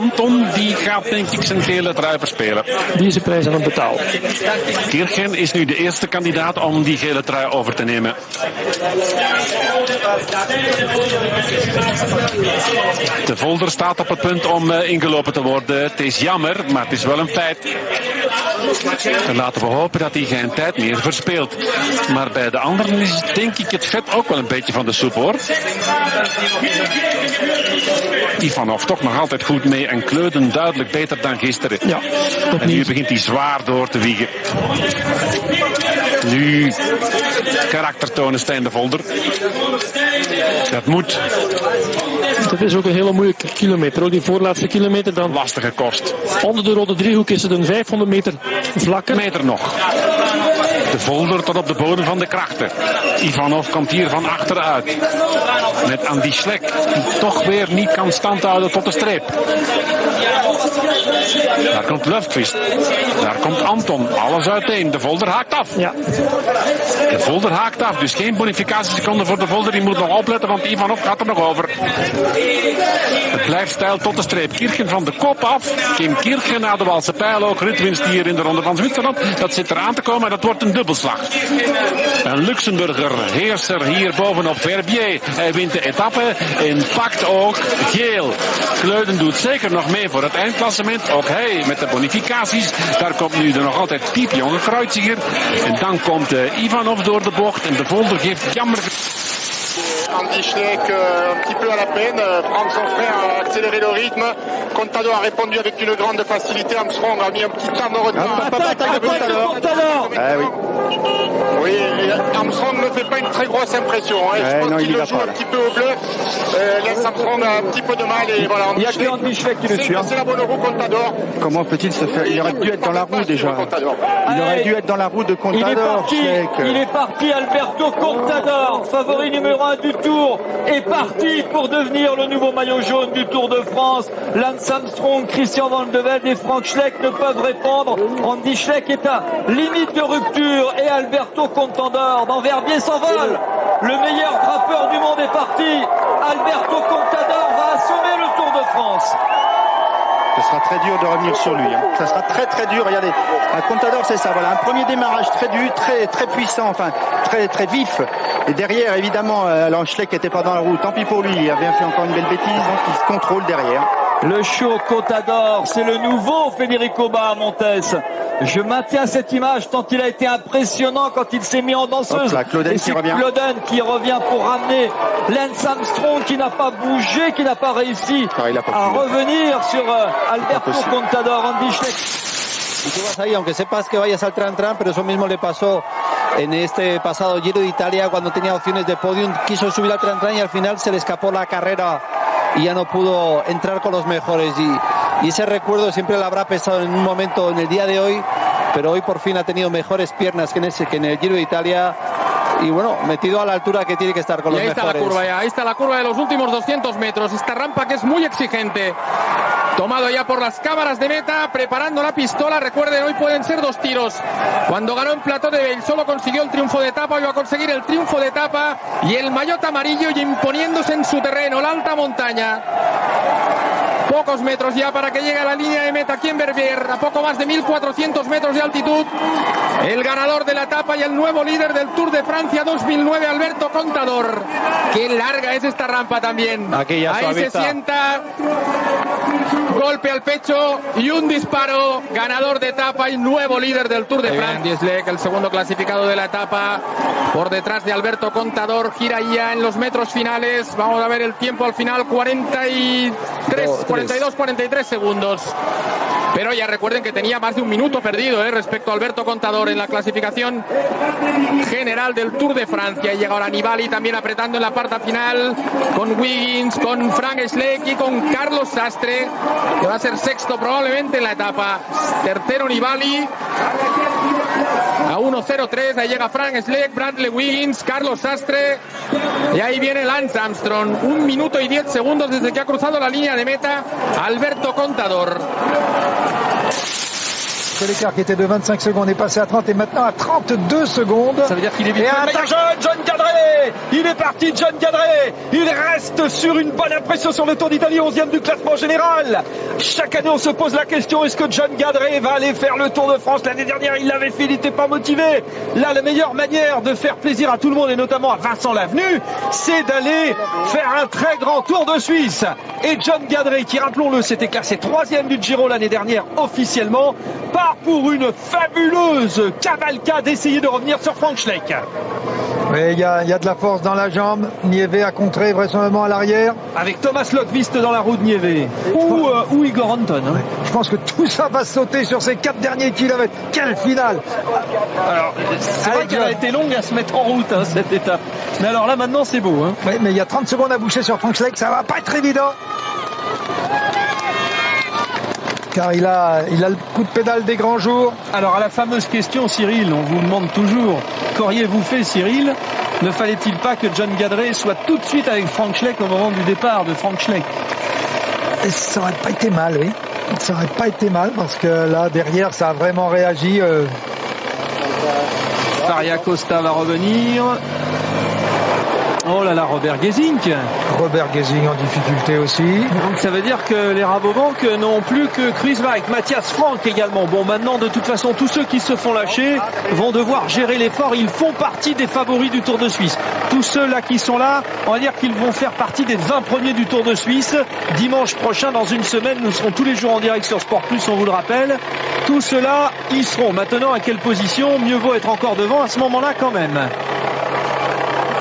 Anton die gaat denk ik zijn gele trui verspelen. Die is de prijs aan het betalen. Kirchen is nu de eerste kandidaat om die gele trui over te nemen. De Volder staat op het punt om ingelopen te worden. Het is jammer, maar het is wel een feit. En laten we hopen dat hij geen tijd meer verspeelt. Maar bij de anderen is denk ik het vet ook wel een beetje van de soep, hoor. Ivanov toch nog altijd goed mee en Kleuden duidelijk beter dan gisteren. Ja, en hier begint hij zwaar door te wiegen. Nu karakter tonen Stijn de Volder. Dat moet. Het is ook een hele moeilijke kilometer. Ook die voorlaatste kilometer dan. Lastige kost. Onder de rode driehoek is het een 500 meter vlakker. Meter nog. De Volder tot op de bodem van de krachten. Ivanov komt hier van achteruit. Met Andy Schleck, die toch weer niet kan standhouden tot de streep. Daar komt Löfqvist. Daar komt Anton. Alles uiteen. De Volder haakt af. Ja. De Volder haakt af. Dus geen bonificatieseconde voor de Volder. Die moet nog opletten, want Ivanov gaat er nog over. Het blijft stijl tot de streep. Kirchen van de kop af. Kim Kirchen naar de Waalse Pijl ook. Ritwinst hier in de Ronde van Zwitserland. Dat zit eraan te komen en dat wordt een dubbelslag. Een Luxemburger heerser hier bovenop Verbier. Hij wint de etappe en pakt ook geel. Kleuden doet zeker nog mee voor het eindklassement. Ook hij met de bonificaties. Daar komt nu de nog altijd piepjonge Kreuziger. En dan komt Ivanov door de bocht. En de Volder geeft jammer... Andy Schleck un petit peu à la peine. Franck son frère a accéléré le rythme. Contador a répondu avec une grande facilité. Armstrong a mis un petit temps de retard. Oui, Armstrong ne fait pas une très grosse impression. Je pense qu'il le joue un petit peu au bluff. Lance Armstrong a un petit peu de mal et voilà. Il n'y a que Andy Schleck qui le suit. C'est la bonne roue Contador. Comment peut-il se faire? Il aurait dû être dans la roue déjà. Il aurait dû être dans la roue de Contador. Il est parti, Alberto Contador, favori numéro 1 du Tour, est parti pour devenir le nouveau maillot jaune du Tour de France. Lance Armstrong, Christian Van de Velde et Frank Schleck ne peuvent répondre. Andy Schleck est à limite de rupture et Alberto Contador dans Verbier s'envole. Le meilleur grimpeur du monde est parti. Alberto Contador va assommer le Tour de France. Ce sera très dur de revenir sur lui. Ça sera très très dur. Regardez, un Contador c'est ça. Voilà, un premier démarrage très dur, très puissant, enfin très très vif. Et derrière, évidemment, Schleck n'était pas dans la roue. Tant pis pour lui. Il a bien fait encore une belle bêtise. Donc il se contrôle derrière. Le show Contador, c'est le nouveau Federico Bahamontes. Je maintiens cette image tant il a été impressionnant quand il s'est mis en danseuse. Là, et c'est Clauden qui revient pour ramener Lance Armstrong qui n'a pas bougé, qui n'a pas réussi à revenir sur Alberto Contador, Andy Schleck. Y tú vas ahí, aunque sepas que vayas al tran-tran, pero eso mismo le pasó en este pasado Giro de Italia cuando tenía opciones de podium, quiso subir al tran-tran y al final se le escapó la carrera y ya no pudo entrar con los mejores. Y ese recuerdo siempre le habrá pesado en un momento en el día de hoy, pero hoy por fin ha tenido mejores piernas que en el Giro de Italia. Y bueno, metido a la altura que tiene que estar con los mejores. Está la curva ya, ahí está la curva de los últimos 200 metros. Esta rampa que es muy exigente. Tomado ya por las cámaras de meta, preparando la pistola. Recuerden, hoy pueden ser 2 tiros. Cuando ganó en Plateau de Beil solo consiguió el triunfo de etapa, hoy va a conseguir el triunfo de etapa y el maillot amarillo y imponiéndose en su terreno, la alta montaña. Pocos metros ya para que llegue a la línea de meta aquí en Verbier, a poco más de 1400 metros de altitud. El ganador de la etapa y el nuevo líder del Tour de Francia 2009, Alberto Contador. Qué larga es esta rampa también. Ahí se sienta, golpe al pecho y un disparo. Ganador de etapa y nuevo líder del Tour de Francia. Andy Schleck, el segundo clasificado de la etapa, por detrás de Alberto Contador. Gira ya en los metros finales. Vamos a ver el tiempo al final, 42-43 segundos. Pero ya recuerden que tenía más de un minuto perdido respecto a Alberto Contador en la clasificación general del Tour de Francia. Y llega ahora Nibali también apretando en la parte final con Wiggins, con Frank Schleck y con Carlos Sastre, que va a ser sexto probablemente en la etapa. Tercero Nibali a 1:03, ahí llega Frank Schleck, Bradley Wiggins, Carlos Sastre y ahí viene Lance Armstrong. 1 minuto y 10 segundos desde que ha cruzado la línea de meta Alberto Contador. que l'écart qui était de 25 secondes est passé à 30 et maintenant à 32 secondes. Ça veut dire qu'il est vite. Et John Gadret, il est parti, John Gadret. Il reste sur une bonne impression sur le Tour d'Italie, 11e du classement général. Chaque année, on se pose la question, est-ce que John Gadret va aller faire le Tour de France? L'année dernière, il l'avait fait, il n'était pas motivé. Là, la meilleure manière de faire plaisir à tout le monde, et notamment à Vincent Lavenu, c'est d'aller faire un très grand Tour de Suisse. Et John Gadret, qui, rappelons-le, s'était classé 3e du Giro l'année dernière officiellement, part pour une fabuleuse cavalcade d'essayer de revenir sur Frank Schleck. Oui, il y a de la force dans la jambe. Nieve a contré vraisemblablement à l'arrière. Avec Thomas Löfqvist dans la roue de Nieve. Ou Igor Anton. Hein. Je pense que tout ça va sauter sur ces 4 derniers kilomètres. Quelle finale! Alors, c'est vrai qu'elle a été longue à se mettre en route, hein, cette étape. Mais alors là, maintenant, c'est beau. Hein. Oui, mais il y a 30 secondes à boucher sur Frank Schleck. Ça va pas être évident. Car il a le coup de pédale des grands jours. Alors à la fameuse question, Cyril, on vous demande toujours, qu'auriez-vous fait, Cyril? Ne fallait-il pas que John Gadret soit tout de suite avec Frank Schleck au moment du départ de Frank Schleck? Et ça aurait pas été mal, oui. Ça aurait pas été mal parce que là, derrière, ça a vraiment réagi. Faria Costa va revenir. Oh là là, Robert Gesink. Robert Gesink en difficulté aussi. Donc ça veut dire que les Rabobank n'ont plus que Kruijswijk, Matthias Frank également. Bon, maintenant, de toute façon, tous ceux qui se font lâcher vont devoir gérer l'effort. Ils font partie des favoris du Tour de Suisse. Tous ceux-là qui sont là, on va dire qu'ils vont faire partie des 20 premiers du Tour de Suisse. Dimanche prochain, dans une semaine, nous serons tous les jours en direct sur Sport Plus, on vous le rappelle. Tous ceux-là, ils seront. Maintenant, à quelle position? Mieux vaut être encore devant à ce moment-là quand même.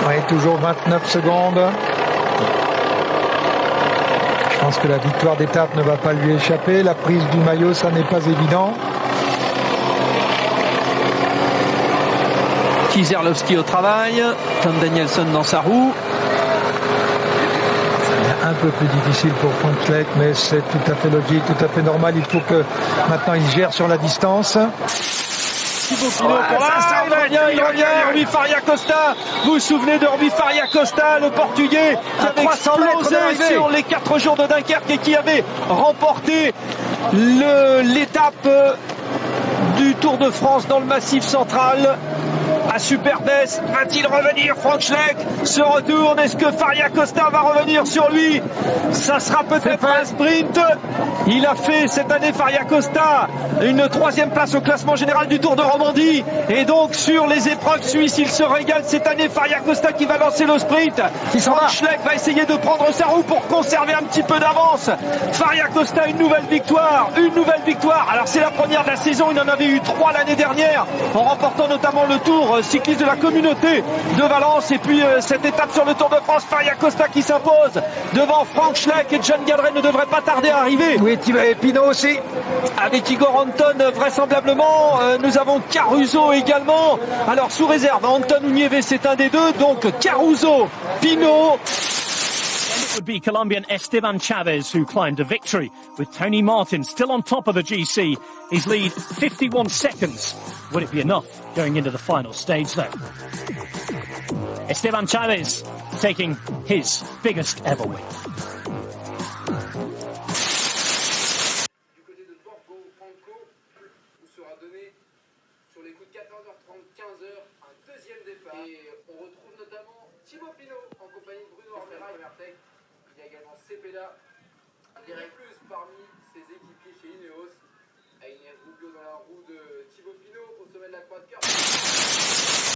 Oui, toujours 29 secondes. Je pense que la victoire d'étape ne va pas lui échapper. La prise du maillot, ça n'est pas évident. Kieserlowski au travail. Tom Danielson dans sa roue. Un peu plus difficile pour Frank Schleck, mais c'est tout à fait logique, tout à fait normal. Il faut que maintenant il gère sur la distance. Thibaut Pinot pour là, il revient, Rui Faria Costa. Vous vous souvenez de Rui Faria Costa, le Portugais, qui avait explosé sur les 4 jours de Dunkerque et qui avait remporté l'étape du Tour de France dans le Massif central. À Superbès, va-t-il revenir? Frank Schleck se retourne. Est-ce que Faria Costa va revenir sur lui? Ça sera peut-être un sprint. Il a fait cette année, Faria Costa, une 3e place au classement général du Tour de Romandie. Et donc sur les épreuves suisses, il se régale cette année. Faria Costa qui va lancer le sprint. Frank Schleck va essayer de prendre sa roue pour conserver un petit peu d'avance. Faria Costa, une nouvelle victoire. Alors c'est la première de la saison. Il en avait eu 3 l'année dernière, en remportant notamment le Tour cycliste de la communauté de Valence. Et puis cette étape sur le Tour de France, Faria Costa qui s'impose devant Frank Schleck, et John Gadret ne devrait pas tarder à arriver. Oui, Pinot aussi. Avec Igor Anton vraisemblablement. Nous avons Caruso également. Alors sous réserve, Anton ou Nieve, c'est un des deux. Donc Caruso, Pinot. It would be Colombian Esteban Chavez who climbed a victory, with Tony Martin still on top of the GC. His lead 51 seconds. Would it be enough going into the final stage though? Esteban Chavez taking his biggest ever win. Du côté de Borgo Franco, où sera donné sur les coups de 14h30, 15h, un deuxième départ. Et on retrouve notamment Thibaut Pinot en compagnie de Bruno Armera et Mertec. Il y a également Cepeda, un direct plus parmi ses équipiers chez Ineos. Agnès Rubio dans la roue de Thibaut Pinot au sommet de la croix de cœur.